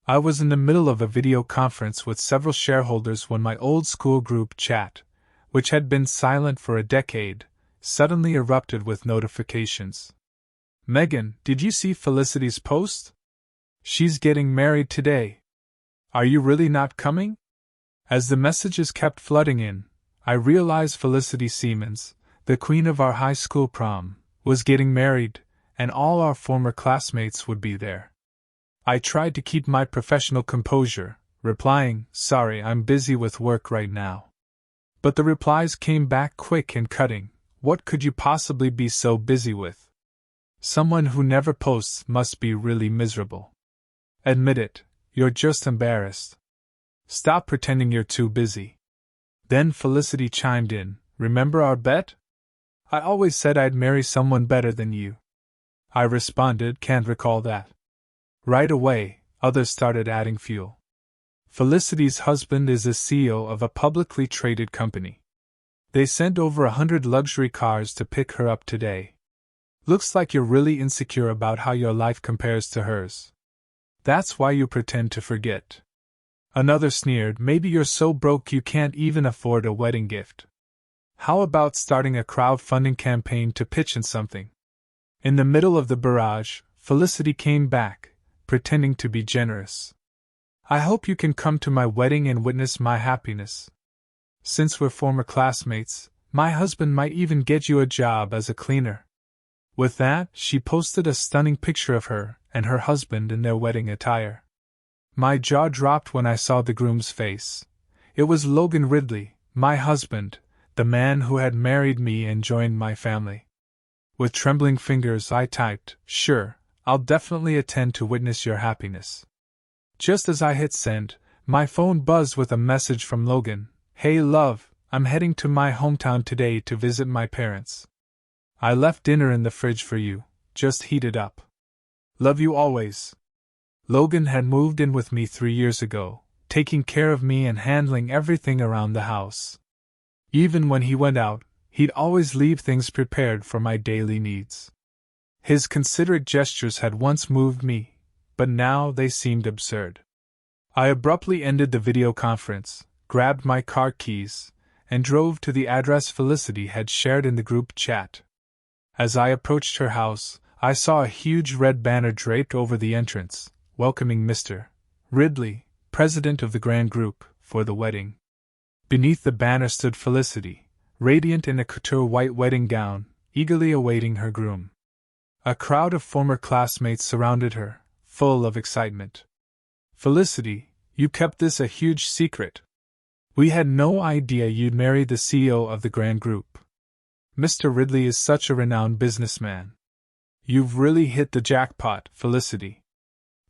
I was in the middle of a video conference with several shareholders when my old school group chat, which had been silent for a decade, suddenly erupted with notifications. "Megan, did you see Felicity's post? She's getting married today. Are you really not coming?" As the messages kept flooding in, I realized Felicity Siemens, the queen of our high school prom, was getting married, and all our former classmates would be there. I tried to keep my professional composure, replying, "Sorry, I'm busy with work right now." But the replies came back quick and cutting. "What could you possibly be so busy with? Someone who never posts must be really miserable. Admit it, you're just embarrassed. Stop pretending you're too busy." Then Felicity chimed in, "Remember our bet? I always said I'd marry someone better than you." I responded, "Can't recall that." Right away, others started adding fuel. Felicity's husband is the CEO of a publicly traded company. They sent over 100 luxury cars to pick her up today. Looks like you're really insecure about how your life compares to hers. That's why you pretend to forget. Another sneered, "Maybe you're so broke you can't even afford a wedding gift. How about starting a crowdfunding campaign to pitch in something?" In the middle of the barrage, Felicity came back, pretending to be generous. "I hope you can come to my wedding and witness my happiness. Since we're former classmates, my husband might even get you a job as a cleaner." With that, she posted a stunning picture of her and her husband in their wedding attire. My jaw dropped when I saw the groom's face. It was Logan Ridley, my husband, the man who had married me and joined my family. With trembling fingers I typed, "Sure, I'll definitely attend to witness your happiness." Just as I hit send, my phone buzzed with a message from Logan. "Hey love, I'm heading to my hometown today to visit my parents. I left dinner in the fridge for you, just heat it up. Love you always." Logan had moved in with me 3 years ago, taking care of me and handling everything around the house. Even when he went out, he'd always leave things prepared for my daily needs. His considerate gestures had once moved me, but now they seemed absurd. I abruptly ended the video conference, grabbed my car keys, and drove to the address Felicity had shared in the group chat. As I approached her house, I saw a huge red banner draped over the entrance, welcoming Mr. Ridley, president of the Grand Group, for the wedding. Beneath the banner stood Felicity, radiant in a couture white wedding gown, eagerly awaiting her groom. A crowd of former classmates surrounded her, full of excitement. "Felicity, you kept this a huge secret. We had no idea you'd marry the CEO of the Grand Group. Mr. Ridley is such a renowned businessman. You've really hit the jackpot, Felicity.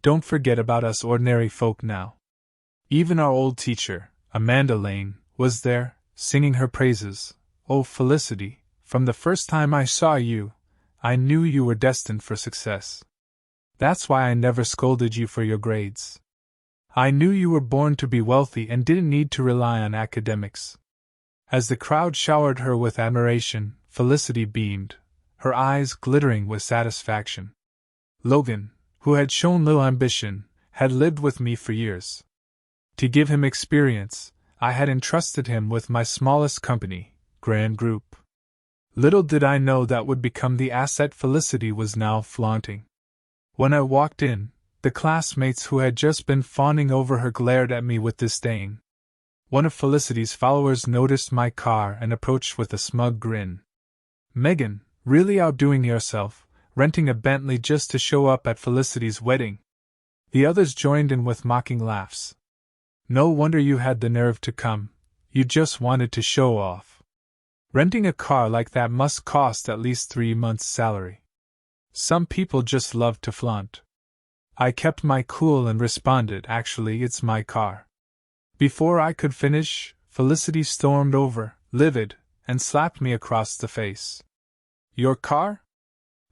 Don't forget about us ordinary folk now." Even our old teacher, Amanda Lane, was there, singing her praises. "Oh, Felicity, from the first time I saw you, I knew you were destined for success. That's why I never scolded you for your grades. I knew you were born to be wealthy and didn't need to rely on academics." As the crowd showered her with admiration, Felicity beamed, her eyes glittering with satisfaction. Logan, who had shown little ambition, had lived with me for years. To give him experience, I had entrusted him with my smallest company, Grand Group. Little did I know that would become the asset Felicity was now flaunting. When I walked in, the classmates who had just been fawning over her glared at me with disdain. One of Felicity's followers noticed my car and approached with a smug grin. "Megan, really outdoing yourself, renting a Bentley just to show up at Felicity's wedding." The others joined in with mocking laughs. "No wonder you had the nerve to come, you just wanted to show off. Renting a car like that must cost at least 3 months' salary. Some people just love to flaunt." I kept my cool and responded, "Actually, it's my car." Before I could finish, Felicity stormed over, livid, and slapped me across the face. "Your car?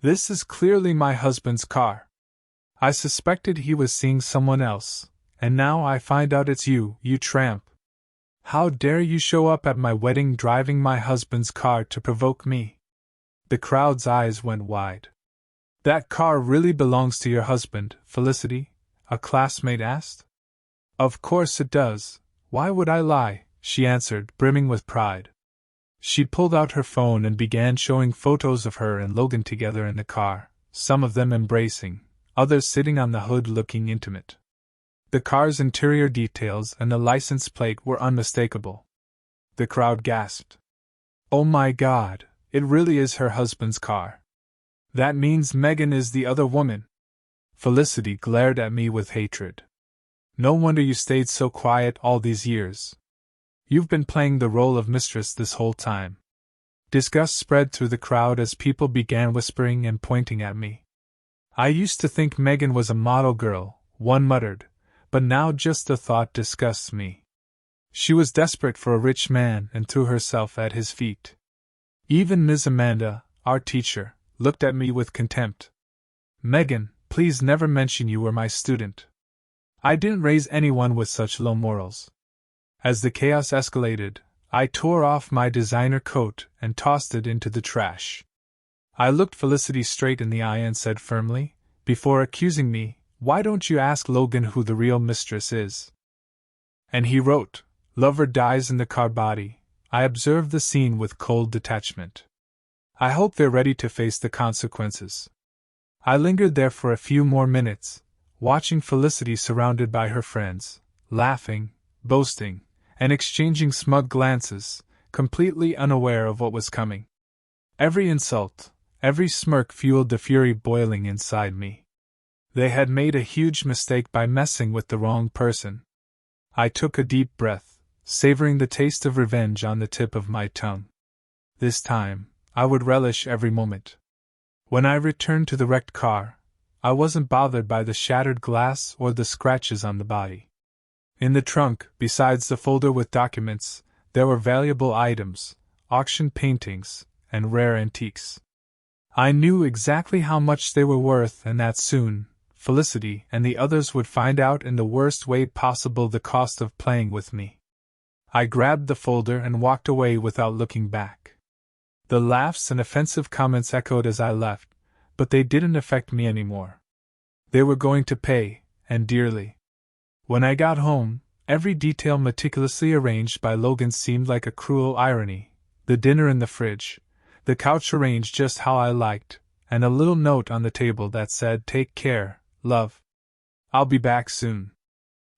This is clearly my husband's car. I suspected he was seeing someone else, and now I find out it's you, you tramp. How dare you show up at my wedding driving my husband's car to provoke me?" The crowd's eyes went wide. "That car really belongs to your husband, Felicity. a classmate asked. Of course it does. Why would I lie? She answered, brimming with pride. She pulled out her phone and began showing photos of her and Logan together in the car, some of them embracing, others sitting on the hood looking intimate. The car's interior details and the license plate were unmistakable. The crowd gasped. Oh my God, it really is her husband's car. That means Megan is the other woman. Felicity glared at me with hatred. No wonder you stayed so quiet all these years. You've been playing the role of mistress this whole time. Disgust spread through the crowd as people began whispering and pointing at me. I used to think Megan was a model girl, one muttered, but now just the thought disgusts me. She was desperate for a rich man and threw herself at his feet. Even Ms. Amanda, our teacher, looked at me with contempt. Megan, please never mention you were my student. I didn't raise anyone with such low morals. As the chaos escalated, I tore off my designer coat and tossed it into the trash. I looked Felicity straight in the eye and said firmly, before accusing me, why don't you ask Logan who the real mistress is? And he wrote, Lover dies in the car body. I observed the scene with cold detachment. I hope they're ready to face the consequences. I lingered there for a few more minutes, watching Felicity surrounded by her friends, laughing, boasting, and exchanging smug glances, completely unaware of what was coming. Every insult, every smirk fueled the fury boiling inside me. They had made a huge mistake by messing with the wrong person. I took a deep breath, savoring the taste of revenge on the tip of my tongue. This time, I would relish every moment. When I returned to the wrecked car, I wasn't bothered by the shattered glass or the scratches on the body. In the trunk, besides the folder with documents, there were valuable items, auction paintings, and rare antiques. I knew exactly how much they were worth and that soon, Felicity and the others would find out in the worst way possible the cost of playing with me. I grabbed the folder and walked away without looking back. The laughs and offensive comments echoed as I left, but they didn't affect me anymore. They were going to pay, and dearly. When I got home, every detail meticulously arranged by Logan seemed like a cruel irony. The dinner in the fridge, the couch arranged just how I liked, and a little note on the table that said, Take care, love. I'll be back soon.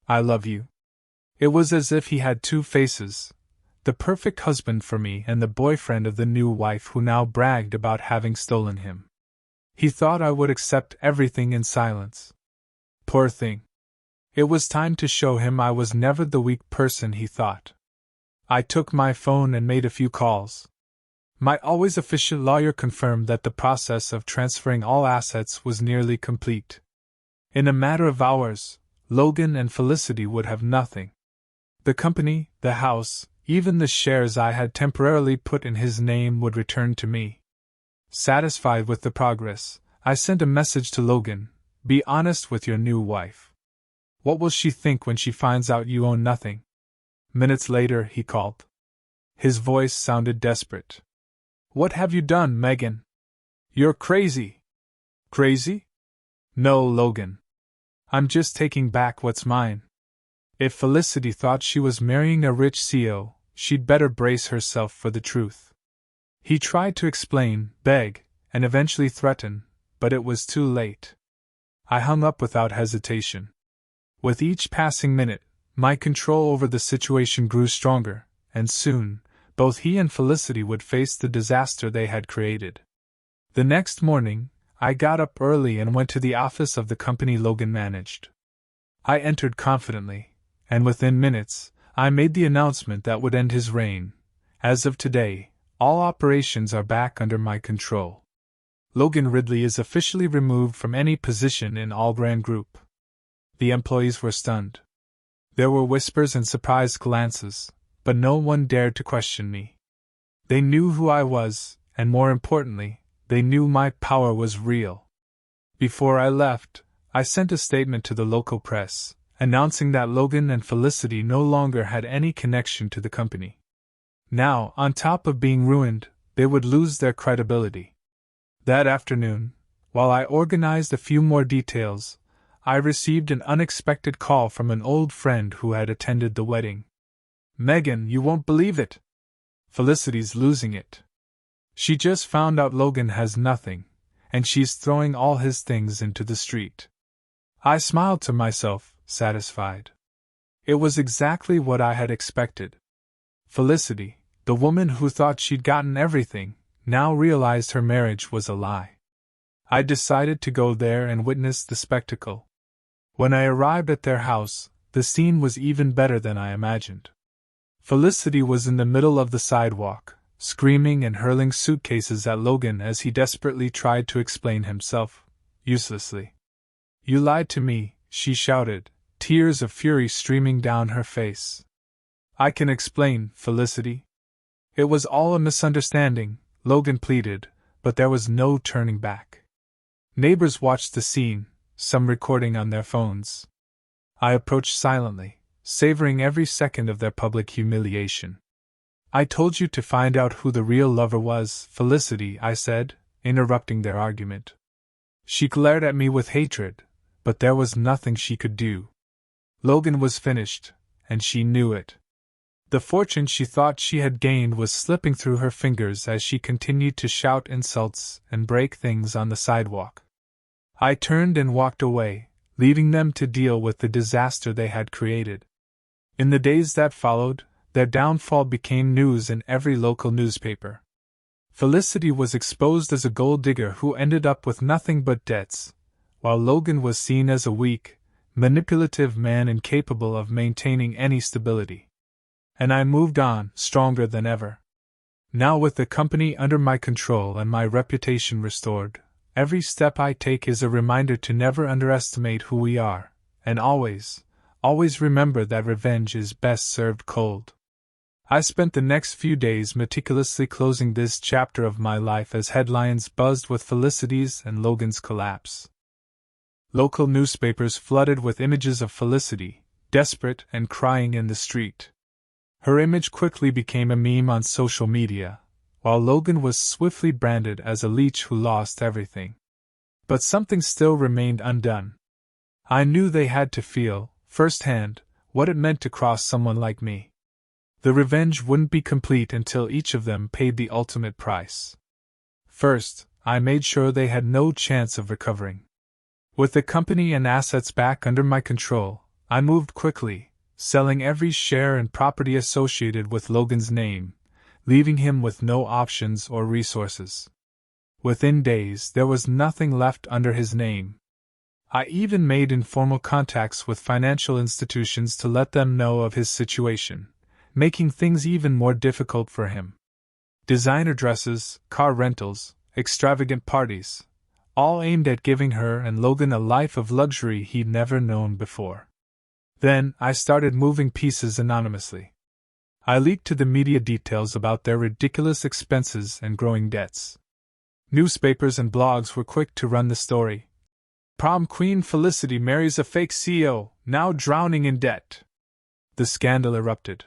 I love you. It was as if he had two faces, the perfect husband for me and the boyfriend of the new wife who now bragged about having stolen him. He thought I would accept everything in silence. Poor thing. It was time to show him I was never the weak person he thought. I took my phone and made a few calls. My always efficient lawyer confirmed that the process of transferring all assets was nearly complete. In a matter of hours, Logan and Felicity would have nothing. The company, the house, even the shares I had temporarily put in his name would return to me. Satisfied with the progress, I sent a message to Logan, Be honest with your new wife. What will she think when she finds out you own nothing? Minutes later, he called. His voice sounded desperate. What have you done, Megan? You're crazy. Crazy? No, Logan. I'm just taking back what's mine. If Felicity thought she was marrying a rich CEO, she'd better brace herself for the truth. He tried to explain, beg, and eventually threaten, but it was too late. I hung up without hesitation. With each passing minute, my control over the situation grew stronger, and soon, both he and Felicity would face the disaster they had created. The next morning, I got up early and went to the office of the company Logan managed. I entered confidently, and within minutes, I made the announcement that would end his reign. As of today, all operations are back under my control. Logan Ridley is officially removed from any position in Allbrand Group. The employees were stunned. There were whispers and surprised glances, but no one dared to question me. They knew who I was, and more importantly, they knew my power was real. Before I left, I sent a statement to the local press, announcing that Logan and Felicity no longer had any connection to the company. Now, on top of being ruined, they would lose their credibility. That afternoon, while I organized a few more details, I received an unexpected call from an old friend who had attended the wedding. "Megan, you won't believe it. Felicity's losing it. She just found out Logan has nothing, and she's throwing all his things into the street." I smiled to myself, satisfied. It was exactly what I had expected. Felicity, the woman who thought she'd gotten everything, now realized her marriage was a lie. I decided to go there and witness the spectacle. When I arrived at their house, the scene was even better than I imagined. Felicity was in the middle of the sidewalk, screaming and hurling suitcases at Logan as he desperately tried to explain himself, uselessly. "You lied to me," she shouted, tears of fury streaming down her face. "I can explain, Felicity. It was all a misunderstanding," Logan pleaded, but there was no turning back. Neighbors watched the scene, some recording on their phones. I approached silently, savoring every second of their public humiliation. "I told you to find out who the real lover was, Felicity," I said, interrupting their argument. She glared at me with hatred, but there was nothing she could do. Logan was finished, and she knew it. The fortune she thought she had gained was slipping through her fingers as she continued to shout insults and break things on the sidewalk. I turned and walked away, leaving them to deal with the disaster they had created. In the days that followed, their downfall became news in every local newspaper. Felicity was exposed as a gold digger who ended up with nothing but debts, while Logan was seen as a weak, manipulative man incapable of maintaining any stability. And I moved on, stronger than ever. Now, with the company under my control and my reputation restored, every step I take is a reminder to never underestimate who we are, and always remember that revenge is best served cold. I spent the next few days meticulously closing this chapter of my life as headlines buzzed with Felicity's and Logan's collapse. Local newspapers flooded with images of Felicity, desperate and crying in the street. Her image quickly became a meme on social media, while Logan was swiftly branded as a leech who lost everything. But something still remained undone. I knew they had to feel, firsthand, what it meant to cross someone like me. The revenge wouldn't be complete until each of them paid the ultimate price. First, I made sure they had no chance of recovering. With the company and assets back under my control, I moved quickly, selling every share and property associated with Logan's name, leaving him with no options or resources. Within days, there was nothing left under his name. I even made informal contacts with financial institutions to let them know of his situation, making things even more difficult for him. Designer dresses, car rentals, extravagant parties, all aimed at giving her and Logan a life of luxury he'd never known before. Then, I started moving pieces anonymously. I leaked to the media details about their ridiculous expenses and growing debts. Newspapers and blogs were quick to run the story. "Prom Queen Felicity marries a fake CEO, now drowning in debt." The scandal erupted.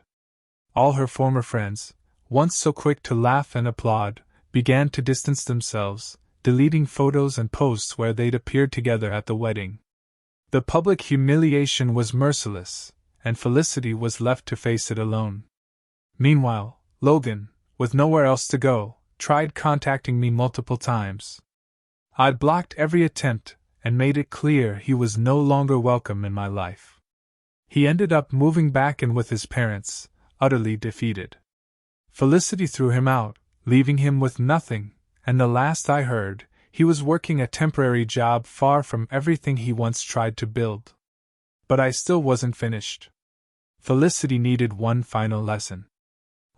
All her former friends, once so quick to laugh and applaud, began to distance themselves, deleting photos and posts where they'd appeared together at the wedding. The public humiliation was merciless, and Felicity was left to face it alone. Meanwhile, Logan, with nowhere else to go, tried contacting me multiple times. I'd blocked every attempt and made it clear he was no longer welcome in my life. He ended up moving back in with his parents, utterly defeated. Felicity threw him out, leaving him with nothing, and the last I heard, he was working a temporary job far from everything he once tried to build. But I still wasn't finished. Felicity needed one final lesson.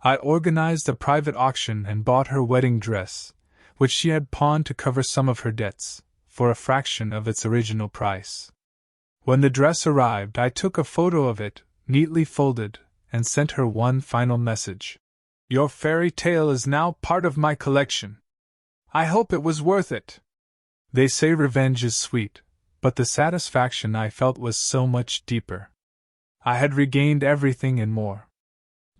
I organized a private auction and bought her wedding dress, which she had pawned to cover some of her debts, for a fraction of its original price. When the dress arrived, I took a photo of it, neatly folded, and sent her one final message. "Your fairy tale is now part of my collection. I hope it was worth it." They say revenge is sweet, but the satisfaction I felt was so much deeper. I had regained everything and more.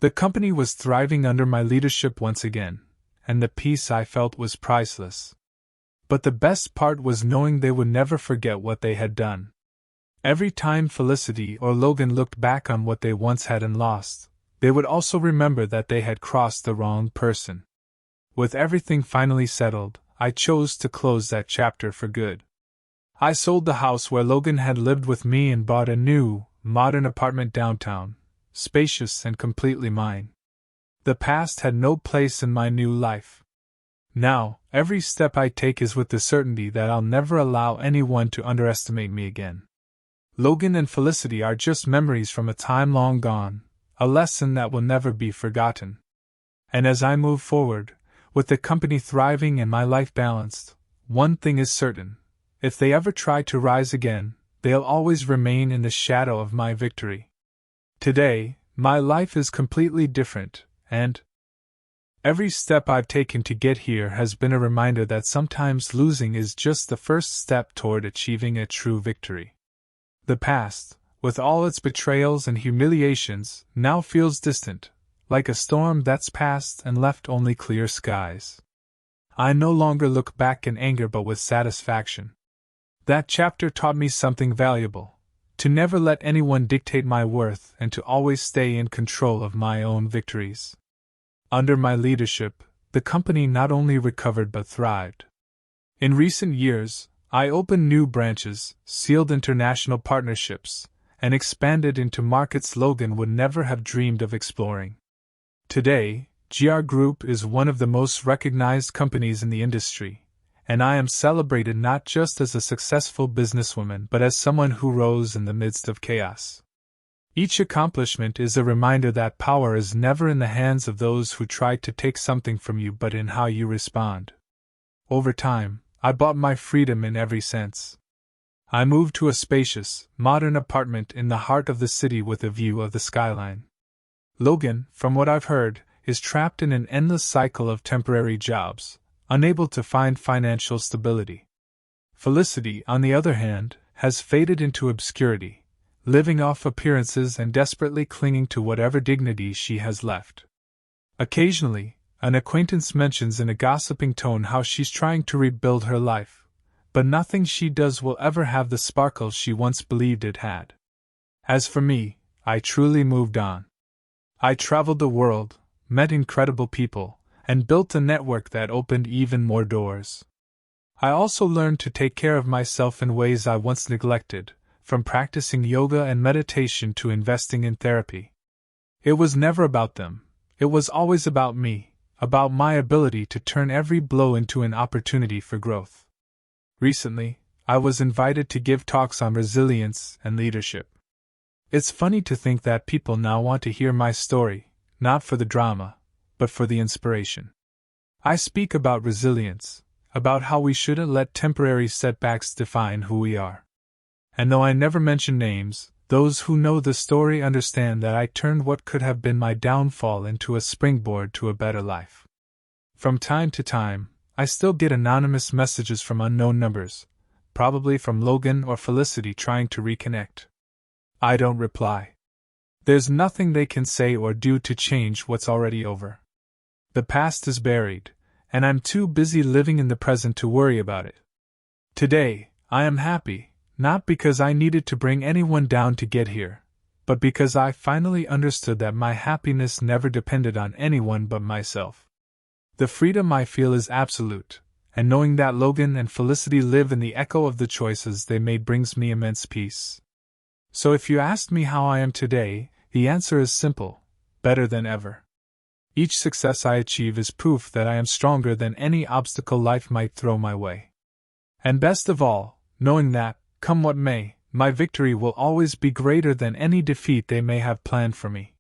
The company was thriving under my leadership once again, and the peace I felt was priceless. But the best part was knowing they would never forget what they had done. Every time Felicity or Logan looked back on what they once had and lost, they would also remember that they had crossed the wrong person. With everything finally settled, I chose to close that chapter for good. I sold the house where Logan had lived with me and bought a new, modern apartment downtown, spacious and completely mine. The past had no place in my new life. Now, every step I take is with the certainty that I'll never allow anyone to underestimate me again. Logan and Felicity are just memories from a time long gone, a lesson that will never be forgotten. And as I move forward, with the company thriving and my life balanced, one thing is certain: if they ever try to rise again, they'll always remain in the shadow of my victory. Today, my life is completely different, and every step I've taken to get here has been a reminder that sometimes losing is just the first step toward achieving a true victory. The past, with all its betrayals and humiliations, now feels distant, like a storm that's passed and left only clear skies. I no longer look back in anger but with satisfaction. That chapter taught me something valuable: to never let anyone dictate my worth and to always stay in control of my own victories. Under my leadership, the company not only recovered but thrived. In recent years, I opened new branches, sealed international partnerships, and expanded into markets Logan would never have dreamed of exploring. Today, GR Group is one of the most recognized companies in the industry, and I am celebrated not just as a successful businesswoman but as someone who rose in the midst of chaos. Each accomplishment is a reminder that power is never in the hands of those who try to take something from you but in how you respond. Over time, I bought my freedom in every sense. I moved to a spacious, modern apartment in the heart of the city with a view of the skyline. Logan, from what I've heard, is trapped in an endless cycle of temporary jobs, unable to find financial stability. Felicity, on the other hand, has faded into obscurity, living off appearances and desperately clinging to whatever dignity she has left. Occasionally, an acquaintance mentions in a gossiping tone how she's trying to rebuild her life, but nothing she does will ever have the sparkle she once believed it had. As for me, I truly moved on. I traveled the world, met incredible people, and built a network that opened even more doors. I also learned to take care of myself in ways I once neglected, from practicing yoga and meditation to investing in therapy. It was never about them, it was always about me, about my ability to turn every blow into an opportunity for growth. Recently, I was invited to give talks on resilience and leadership. It's funny to think that people now want to hear my story, not for the drama, but for the inspiration. I speak about resilience, about how we shouldn't let temporary setbacks define who we are. And though I never mention names, those who know the story understand that I turned what could have been my downfall into a springboard to a better life. From time to time, I still get anonymous messages from unknown numbers, probably from Logan or Felicity trying to reconnect. I don't reply. There's nothing they can say or do to change what's already over. The past is buried, and I'm too busy living in the present to worry about it. Today, I am happy. Not because I needed to bring anyone down to get here, but because I finally understood that my happiness never depended on anyone but myself. The freedom I feel is absolute, and knowing that Logan and Felicity live in the echo of the choices they made brings me immense peace. So if you asked me how I am today, the answer is simple: better than ever. Each success I achieve is proof that I am stronger than any obstacle life might throw my way. And best of all, knowing that, come what may, my victory will always be greater than any defeat they may have planned for me.